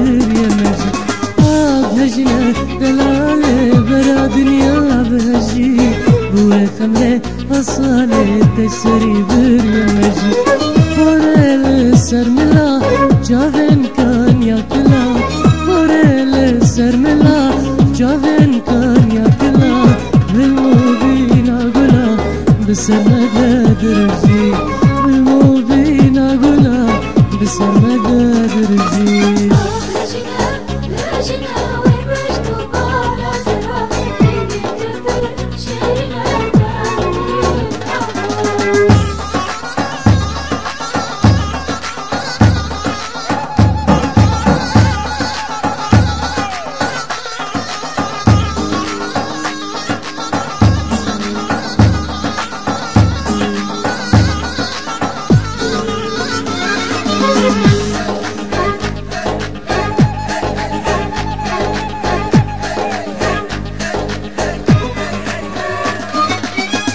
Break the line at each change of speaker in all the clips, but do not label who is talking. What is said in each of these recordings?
يمجي بهجنا دلالة برا دنيا بهجي بوي خملة أصالة تسري يمجي فورل سرملا جاوين كان ياكلا فورل سرملا جاوين كان ياكلا بالموبينا قلا بسمد درجي بالموبينا قلا بسمد درجي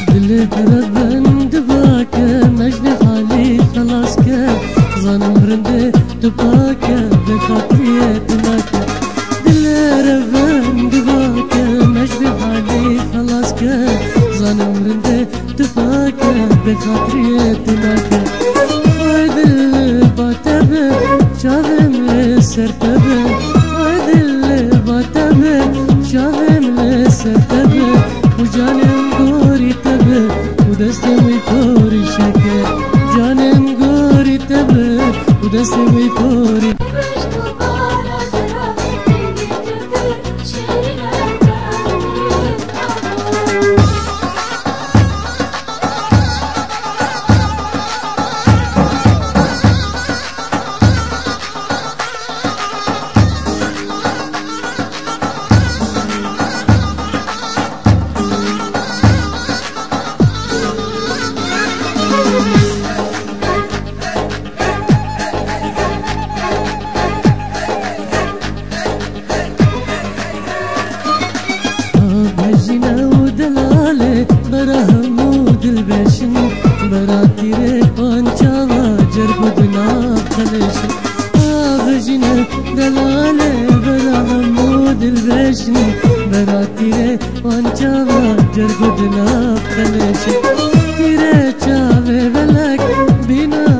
دلبربن دباك مجد حالي خلاص كا ظنم رنده دباك بخاطري دماك دلبربن دباك مجد حالي خلاص كا ظنم رنده دباك بخاطري دماك ويدل باتب شاهم لسرتب ويدل باتب شاهم لسرتب وجانم غوري تبه ودستوي فوري شكر جانم غوري تبه ودستوي فوري براتيري بانچاوا جربدنا خلش آبجنا دلالة برا حمود البشني براتيري بانچاوا جربدنا خلش تيري چاوه بلك بنا